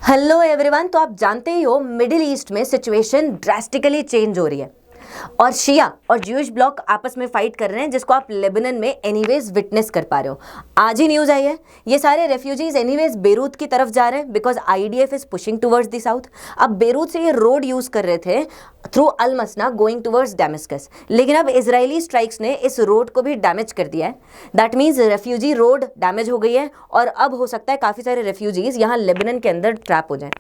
Hello everyone. तो आप जानते ही हो मिडिल ईस्ट में सिचुएशन ड्रास्टिकली चेंज हो रही है और शिया और ज्यूइश ब्लॉक आपस में फाइट कर रहे हैं, जिसको आप लेबनान में एनीवेज विटनेस कर पा रहे हो। आज ही न्यूज आई है, ये सारे रेफ्यूजीज एनीवेज बेरूत की तरफ जा रहे हैं because IDF is pushing towards the south. अब बेरूत से ये रोड यूज कर रहे थे थ्रू अल मसना गोइंग टुवर्ड्स डेमस्कस, लेकिन अब इजरायली स्ट्राइक्स ने इस रोड को भी डैमेज कर दिया है। That means refugee road damage हो गई है और अब हो सकता है काफ़ी सारे रेफ्यूजीज यहाँ लेबनान के अंदर ट्रैप हो जाएं।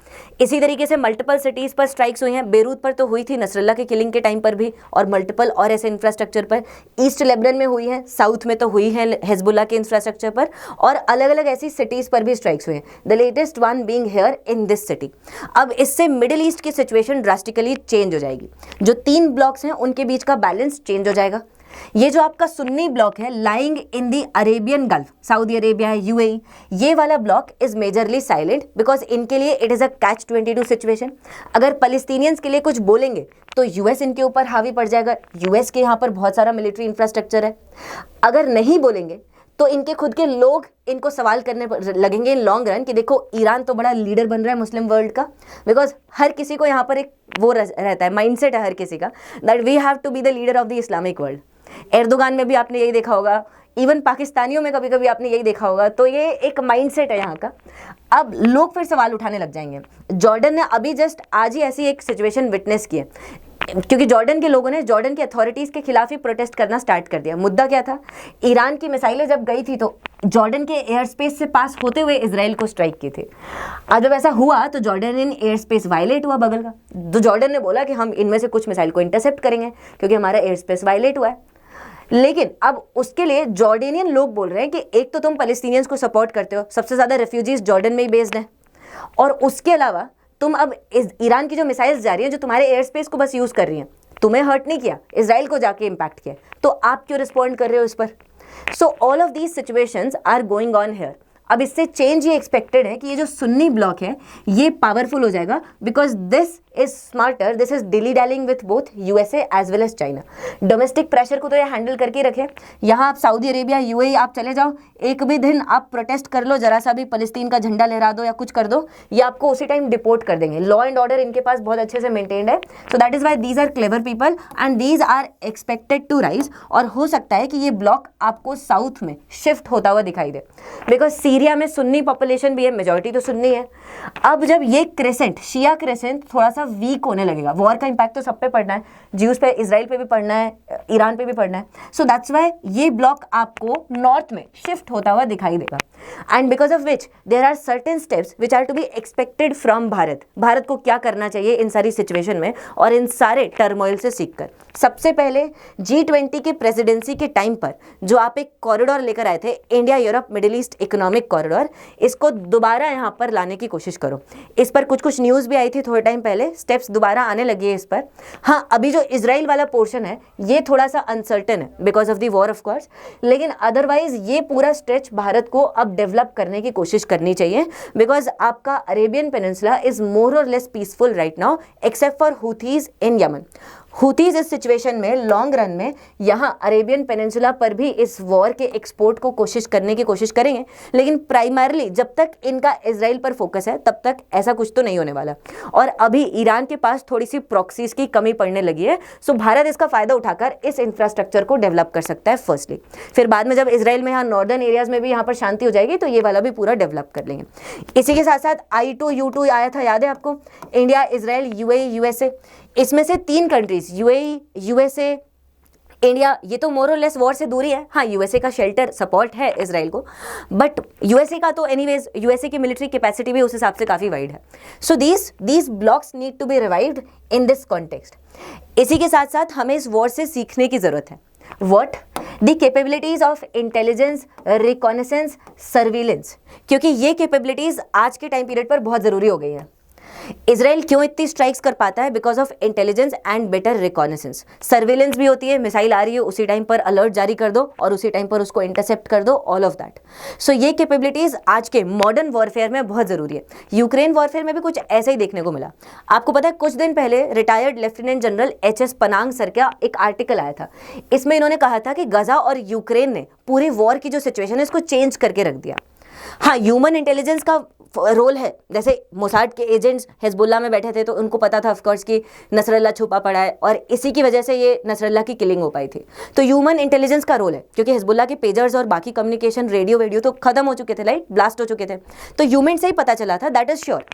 इसी तरीके से मल्टीपल सिटीज़ पर स्ट्राइक्स हुई हैं। बेरूत पर तो हुई थी नसरल्ला के किलिंग के टाइम पर भी, और मल्टीपल और ऐसे इंफ्रास्ट्रक्चर पर ईस्ट लेबनान में हुई है, साउथ में तो हुई है हिजबुल्लाह के इंफ्रास्ट्रक्चर पर, और अलग अलग ऐसी सिटीज़ पर भी स्ट्राइक्स हुए हैं। The latest one being here in this city. अब इससे मिडिल ईस्ट की सिचुएशन ड्रास्टिकली चेंज हो जाएगी। जो 3 ब्लॉक्स हैं उनके बीच का बैलेंस चेंज हो जाएगा। ये जो आपका सुन्नी ब्लॉक है lying in the Arabian gulf, Saudi Arabia है, यूएई, ये वाला block is majorly silent because इनके लिए it is a catch 22 situation. अगर पैलेस्टीनियंस के लिए कुछ बोलेंगे तो यूएस इनके ऊपर हावी पड़ जाएगा। यूएस के यहाँ पर बहुत सारा मिलिट्री इंफ्रास्ट्रक्चर है। अगर नहीं बोलेंगे तो इनके खुद के लोग इनको सवाल करने लगेंगे इन लॉन्ग रन कि देखो ईरान तो बड़ा लीडर बन रहा है मुस्लिम वर्ल्ड का, बिकॉज हर किसी को यहाँ पर एक वो रहता है, माइंडसेट है हर किसी का, that we have to be the leader of the Islamic world. Erdogan में भी आपने यही देखा होगा, इवन पाकिस्तानियों में कभी कभी आपने यही देखा होगा। तो ये एक माइंडसेट है यहाँ का। अब लोग फिर सवाल उठाने लग जाएंगे। जॉर्डन ने अभी जस्ट आज ही ऐसी एक सिचुएशन विटनेस की है, क्योंकि जॉर्डन के लोगों ने जॉर्डन की अथॉरिटीज़ के खिलाफ ही प्रोटेस्ट करना स्टार्ट कर दिया। मुद्दा क्या था, ईरान की मिसाइलें जब गई थी तो जॉर्डन के एयर स्पेस से पास होते हुए इसराइल को स्ट्राइक की थी। अब जब ऐसा हुआ तो जॉर्डनियन एयर स्पेस वायलेट हुआ बगल का। तो जॉर्डन ने बोला कि हम इनमें से कुछ मिसाइल को इंटरसेप्ट करेंगे क्योंकि हमारा एयर स्पेस वायलेट हुआ है। लेकिन अब उसके लिए जॉर्डेनियन लोग बोल रहे हैं कि एक तो तुम पैलेस्टीनियंस को सपोर्ट करते हो, सबसे ज़्यादा रेफ्यूजीज जॉर्डन में ही बेस्ड हैं, और उसके अलावा तुम अब ईरान की जो मिसाइल्स जा रही हैं जो तुम्हारे एयर स्पेस को बस यूज़ कर रही हैं, तुम्हें हर्ट नहीं किया, इसराइल को जाके इम्पैक्ट किया, तो आप क्यों रिस्पॉन्ड कर रहे हो इस पर। So all of these situations are going on here. अब इससे चेंज ये एक्सपेक्टेड है कि ये जो सुन्नी ब्लॉक है ये पावरफुल हो जाएगा because this is smarter, this is dilly dallying with both USA as well as China. Domestic pressure को तो ये हैंडल करके रखे। यहाँ आप सऊदी अरेबिया, यूएई आप चले जाओ, एक भी दिन आप प्रोटेस्ट कर लो, जरा सा भी फलस्तीन का झंडा लहरा दो या कुछ कर दो, ये आपको उसी टाइम डिपोर्ट कर देंगे। लॉ एंड ऑर्डर इनके पास बहुत अच्छे से मेंटेन्ड है। So that is why these are clever people and these are expected to rise. और हो सकता है कि ये ब्लॉक आपको साउथ में शिफ्ट होता हुआ दिखाई दे, बिकॉज सीरिया में सुन्नी पॉपुलेशन भी है, मेजॉरिटी तो सुन्नी है। अब जब ये क्रेसेंट, शिया क्रेसेंट थोड़ा सा वीक होने लगेगा, वॉर का इंपैक्ट तो सब पे पड़ना है, ज्यूज पे, इसराइल पे भी पड़ना है, ईरान पे भी पड़ना है। सो दैट्स वाई ये ब्लॉक आपको नॉर्थ में शिफ्ट होता हुआ दिखाई देगा, and because of which there are certain steps which are to be expected from Bharat. Bharat को क्या करना चाहिए इन सारी सिचुएशन में और इन सारे टर्मोइल से सीखकर। सबसे पहले G20 की प्रेसिडेंसी के टाइम पर जो आप एक कॉरिडोर लेकर आए थे, India Europe middle east economic corridor, इसको दोबारा यहाँ पर लाने की कोशिश करो। इस पर कुछ न्यूज़ भी आई थी थोड़े टाइम पहले, स्टेप्स दोबारा आने लगी है इस पर। हाँ, अभी जो इजराइल वाला पोर्शन है ये थोड़ा सा अनसर्टेन है because of the war of course, लेकिन अदरवाइज ये पूरा स्ट्रेच भारत को अब डेवलप करने की कोशिश करनी चाहिए बिकॉज आपका अरेबियन पेनिनसुला इज मोर और less peaceful right now except for Houthis in Yemen. Houthis इस सिचुएशन में लॉन्ग रन में यहाँ अरेबियन पेनिनसुला पर भी इस वॉर के एक्सपोर्ट को कोशिश करेंगे, लेकिन प्राइमरली जब तक इनका इजराइल पर फोकस है तब तक ऐसा कुछ तो नहीं होने वाला। और अभी ईरान के पास थोड़ी सी प्रॉक्सीज की कमी पड़ने लगी है, सो भारत इसका फायदा उठाकर इस इंफ्रास्ट्रक्चर को डेवलप कर सकता है फर्स्टली। फिर बाद में जब इसराइल में यहाँ नॉर्दर्न एरियाज में भी यहाँ पर शांति हो जाएगी तो ये वाला भी पूरा डेवलप कर लेंगे। इसी के साथ साथ I2U2 आया था, याद है आपको, इंडिया, इसराइल, यूएई, यूएसए। इसमें से 3 कंट्रीज यूएई, यूएसए, इंडिया, ये तो मोर और लेस वॉर से दूरी है। हाँ, यूएसए का शेल्टर सपोर्ट है इसराइल को, बट यूएसए का तो एनीवेज यूएसए की मिलिट्री कैपेसिटी भी उस हिसाब से काफ़ी वाइड है। So these blocks need to be revived in this context. इसी के साथ साथ हमें इस वॉर से सीखने की ज़रूरत है। What? The capabilities of intelligence, reconnaissance, surveillance, क्योंकि ये कैपेबिलिटीज़ आज के टाइम पीरियड पर बहुत ज़रूरी हो गई है। इजराइल क्यों इतनी स्ट्राइक्स कर पाता है? Because of intelligence and better reconnaissance. Surveillance भी होती है, मिसाइल आ रही है उसी टाइम पर अलर्ट जारी कर दो और उसी टाइम पर उसको इंटरसेप्ट कर दो, ऑल ऑफ दैट। सो ये कैपेबिलिटीज आज के मॉडर्न वॉरफेयर में बहुत ज़रूरी है। यूक्रेन वॉरफेयर में भी कुछ ऐसा ही देखने को मिला। आपको पता है कुछ दिन पहले retired lieutenant general HS Panag sir का एक आर्टिकल आया था। इसमें इन्होंने कहा था कि गजा और यूक्रेन ने पूरी वॉर की जो सिचुएशन है इसको चेंज करके रख दिया। हाँ, ह्यूमन इंटेलिजेंस का रोल है, जैसे मोसाद के एजेंट्स हिजबुल्लाह में बैठे थे तो उनको पता था ऑफकोर्स कि नसरल्ला छुपा पड़ा है और इसी की वजह से ये नसरल्ला की किलिंग हो पाई थी। तो ह्यूमन इंटेलिजेंस का रोल है, क्योंकि हिजबुल्लाह के पेजर्स और बाकी कम्युनिकेशन रेडियो तो खत्म हो चुके थे, लाइट ब्लास्ट हो चुके थे, तो ह्यूमन से ही पता चला था, दैट इज श्योर।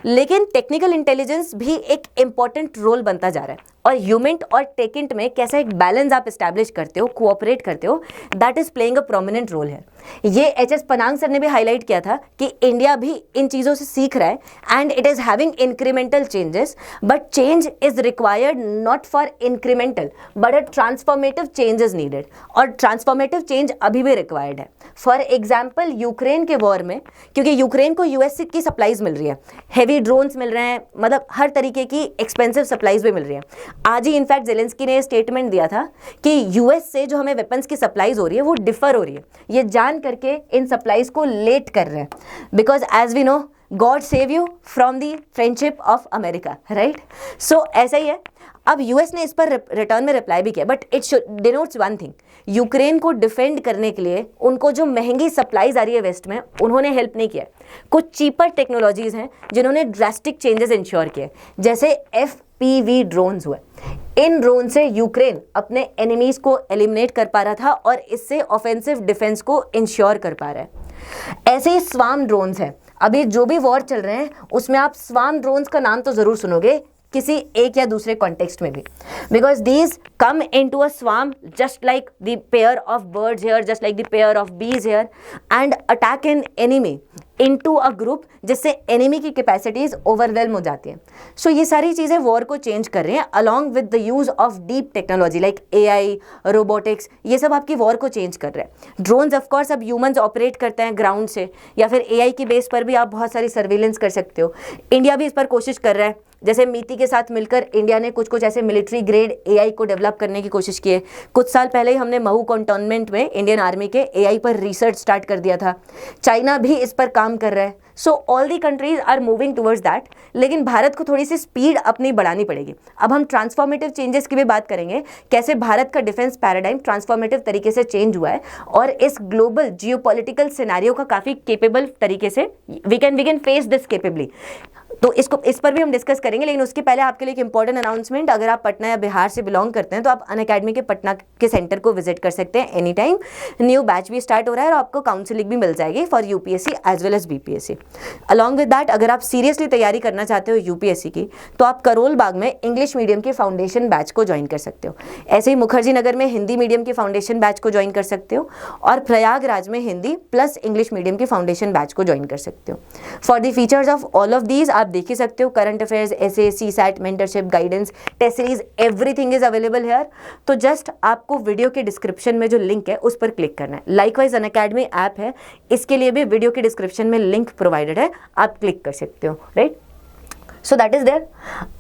लेकिन टेक्निकल इंटेलिजेंस भी एक इंपॉर्टेंट रोल बनता जा रहा है, और ह्यूमन और टेकिंट में कैसा एक बैलेंस आप एस्टैब्लिश करते हो, कोऑपरेट करते हो, that is playing a prominent role है। ये एच.एस. पनांग सर ने भी हाईलाइट किया था कि इंडिया भी इन चीज़ों से सीख रहा है and it is having incremental changes, but change is required not for incremental but a transformative change is needed, और ट्रांसफॉर्मेटिव चेंज अभी भी रिक्वायर्ड है। फॉर एग्जाम्पल यूक्रेन के वॉर में, क्योंकि यूक्रेन को यूएस की सप्लाईज मिल रही है, हेवी ड्रोन्स मिल रहे हैं, मतलब हर तरीके की एक्सपेंसिव सप्लाईज भी मिल रही है। आज ही इनफैक्ट जेलेंस्की ने स्टेटमेंट दिया था कि यूएस से जो हमें वेपन्स की सप्लाईज हो रही है वो डिफर हो रही है, ये जान करके इन सप्लाईज को लेट कर रहे हैं, because as we know God save you from the friendship of America, right. So ऐसा ही है। अब यूएस ने इस पर रिटर्न में रिप्लाई भी किया, but it denotes one thing, Ukraine को डिफेंड करने के लिए उनको जो महंगी सप्लाईज आ रही है वेस्ट में, उन्होंने हेल्प नहीं किया। कुछ चीपर टेक्नोलॉजीज हैं जिन्होंने ड्रास्टिक चेंजेस इंश्योर किए, जैसे FPV ड्रोन्स हुए। इन ड्रोन से यूक्रेन अपने एनिमीज को एलिमिनेट कर पा रहा था और इससे ऑफेंसिव डिफेंस को इंश्योर कर पा रहा है। ऐसे ही स्वार्म ड्रोन्स हैं, अभी जो भी वॉर चल रहे हैं उसमें आप स्वार्म ड्रोन्स का नाम तो जरूर सुनोगे किसी एक या दूसरे कॉन्टेक्स्ट में भी, because these come in to a swarm just like the pair of birds here, just like the pair of bees here, and attack an enemy into a group, जिससे एनिमी की कैपेसिटीज ओवरवेल्म हो जाती हैं। सो ये सारी चीज़ें war को change कर रही हैं, along with the use of deep technology like AI, robotics, ये सब आपकी वॉर को चेंज कर रहे हैं। ड्रोन्स ऑफकोर्स अब ह्यूमंस ऑपरेट करते हैं ग्राउंड से, या फिर AI की बेस पर भी आप बहुत सारी सर्विलेंस कर सकते हो। इंडिया भी इस पर कोशिश कर रहा है, जैसे मीती के साथ मिलकर इंडिया ने कुछ कुछ ऐसे मिलिट्री ग्रेड AI को डेवलप करने की कोशिश की है। कुछ साल पहले ही हमने महू कंटोनमेंट में इंडियन आर्मी के AI पर रिसर्च स्टार्ट कर दिया था। चाइना भी इस पर काम कर रहा है। So all the countries are moving towards that, लेकिन भारत को थोड़ी सी स्पीड अपनी बढ़ानी पड़ेगी। अब हम ट्रांसफॉर्मेटिव चेंजेस की भी बात करेंगे, कैसे भारत का डिफेंस पैराडाइम ट्रांसफॉर्मेटिव तरीके से चेंज हुआ है और इस ग्लोबल जियोपॉलिटिकल सिनेरियो का काफ़ी केपेबल तरीके से वी कैन फेस दिस केपेबली। तो इस पर भी हम डिस्कस करेंगे, लेकिन उसके पहले आपके लिए एक इंपॉर्टेंट अनाउंसमेंट, अगर आप पटना या बिहार से बिलोंग करते हैं तो आप अनअकैडमी के पटना के सेंटर को विजिट कर सकते हैं एनी टाइम। न्यू बैच भी स्टार्ट हो रहा है और आपको काउंसलिंग भी मिल जाएगी for UPSC as well as BPSC। Along with that, अगर आप सीरियसली तैयारी करना चाहते हो UPSC की, तो आप करोल बाग में इंग्लिश मीडियम के फाउंडेशन बैच को ज्वाइन कर सकते हो। ऐसे ही मुखर्जी नगर में हिंदी मीडियम के फाउंडेशन बैच को ज्वाइन कर सकते हो, और प्रयागराज में हिंदी प्लस इंग्लिश मीडियम के फाउंडेशन बैच को ज्वाइन कर सकते हो। For the features of all of these आप देख ही सकते हो, करंट अफेयर्स, ऐसे CSAT, mentorship, guidance, test series, everything is available here. तो जस्ट आपको वीडियो के डिस्क्रिप्शन में जो लिंक है उस पर क्लिक करना है। लाइकवाइज अनअकैडमी ऐप है, इसके लिए भी वीडियो के डिस्क्रिप्शन में लिंक प्रोवाइडेड है, आप क्लिक कर सकते हो, right. So that is there.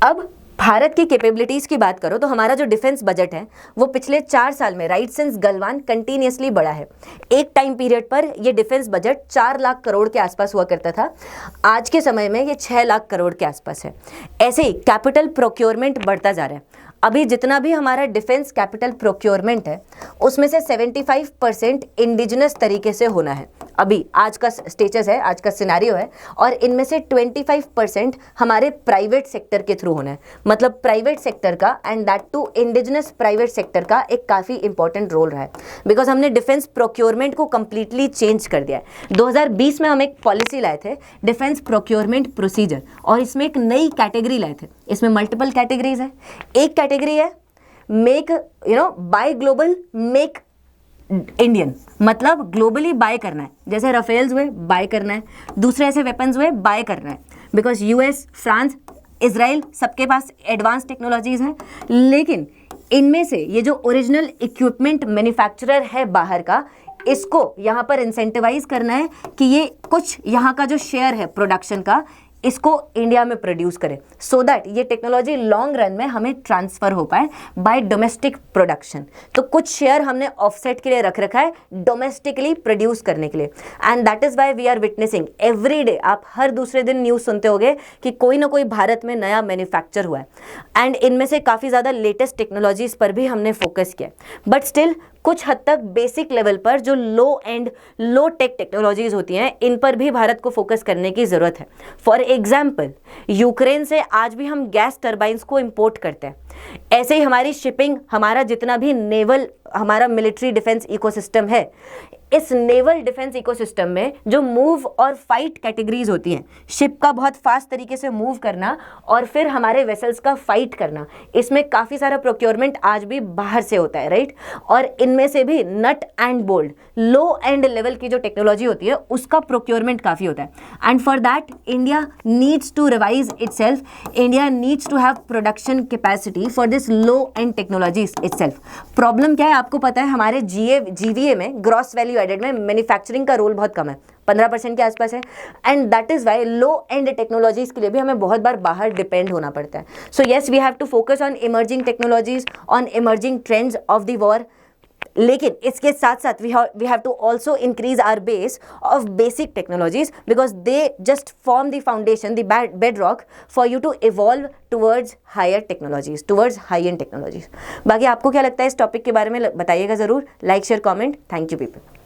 अब भारत की कैपेबिलिटीज़ की बात करो तो हमारा जो डिफेंस बजट है वो पिछले 4 साल में राइट सिंस गलवान कंटिन्यूसली बढ़ा है। एक टाइम पीरियड पर ये डिफेंस बजट 4 लाख करोड़ के आसपास हुआ करता था, आज के समय में ये 6 लाख करोड़ के आसपास है। ऐसे ही कैपिटल प्रोक्योरमेंट बढ़ता जा रहा है। अभी जितना भी हमारा डिफेंस कैपिटल प्रोक्योरमेंट है उसमें से 75% इंडिजिनस तरीके से होना है। अभी आज का स्टेटस है, आज का सिनेरियो है, और इनमें से 25% हमारे प्राइवेट सेक्टर के थ्रू होना है। मतलब प्राइवेट सेक्टर का, and that to indigenous private sector का, एक काफ़ी इंपॉर्टेंट रोल रहा है, बिकॉज हमने डिफेंस प्रोक्योरमेंट को कंप्लीटली चेंज कर दिया है। 2020 में हम एक पॉलिसी लाए थे, डिफेंस प्रोक्योरमेंट प्रोसीजर, और इसमें एक नई कैटेगरी लाए थे। इसमें मल्टीपल कैटेगरीज है। एक कैटेगरी है make buy global make Indian, मतलब ग्लोबली बाय करना है, जैसे राफेल्स हुए बाय करना है, दूसरे ऐसे वेपन्स हुए बाय करना है, बिकॉज US, फ्रांस, इजराइल सबके पास एडवांस टेक्नोलॉजीज हैं। लेकिन इनमें से ये जो ओरिजिनल इक्विपमेंट मैन्युफैक्चरर है बाहर का, इसको यहाँ पर इंसेंटिवाइज करना है कि ये कुछ यहाँ का जो शेयर है प्रोडक्शन का, इसको इंडिया में प्रोड्यूस करें, सो दैट ये टेक्नोलॉजी लॉन्ग रन में हमें ट्रांसफर हो पाए बाय डोमेस्टिक प्रोडक्शन। तो कुछ शेयर हमने ऑफसेट के लिए रख रखा है डोमेस्टिकली प्रोड्यूस करने के लिए, and that is why we are witnessing every day, आप हर दूसरे दिन न्यूज़ सुनते होंगे कि कोई ना कोई भारत में नया मैन्युफैक्चर हुआ है, एंड इनमें से काफ़ी ज़्यादा लेटेस्ट टेक्नोलॉजीज पर भी हमने फोकस किया। बट स्टिल कुछ हद तक बेसिक लेवल पर जो लो एंड लो टेक टेक्नोलॉजीज होती हैं, इन पर भी भारत को फोकस करने की ज़रूरत है। फॉर एग्जाम्पल, यूक्रेन से आज भी हम गैस टर्बाइंस को इंपोर्ट करते हैं। ऐसे ही हमारी शिपिंग, हमारा जितना भी नेवल, हमारा मिलिट्री डिफेंस इकोसिस्टम है, इस नेवल डिफेंस इकोसिस्टम में जो मूव और फाइट कैटेगरीज होती हैं, शिप का बहुत फास्ट तरीके से मूव करना और फिर हमारे वेसल्स का फाइट करना, इसमें काफ़ी सारा प्रोक्योरमेंट आज भी बाहर से होता है, राइट। और इनमें से भी nut and bolt, low end level की जो टेक्नोलॉजी होती है, उसका प्रोक्योरमेंट काफ़ी होता है। And for that India needs to revise itself, India needs to have production capacity for this low end technologies itself. Problem क्या है आपको पता है, हमारे GVA में, ग्रॉस वैल्यू एडेड में, मैन्युफैक्चरिंग का रोल बहुत कम है, 15% के आसपास है। And that is why low end technologies के लिए भी हमें बहुत बार बाहर डिपेंड होना पड़ता है। So yes, we have to focus on emerging technologies, on emerging trends of the war, लेकिन इसके साथ साथ we have to also increase our base of basic technologies, because they just form the foundation, the bedrock for you to evolve towards higher technologies, towards high end technologies. बाकी आपको क्या लगता है इस टॉपिक के बारे में बताइएगा ज़रूर, like share comment. Thank you people.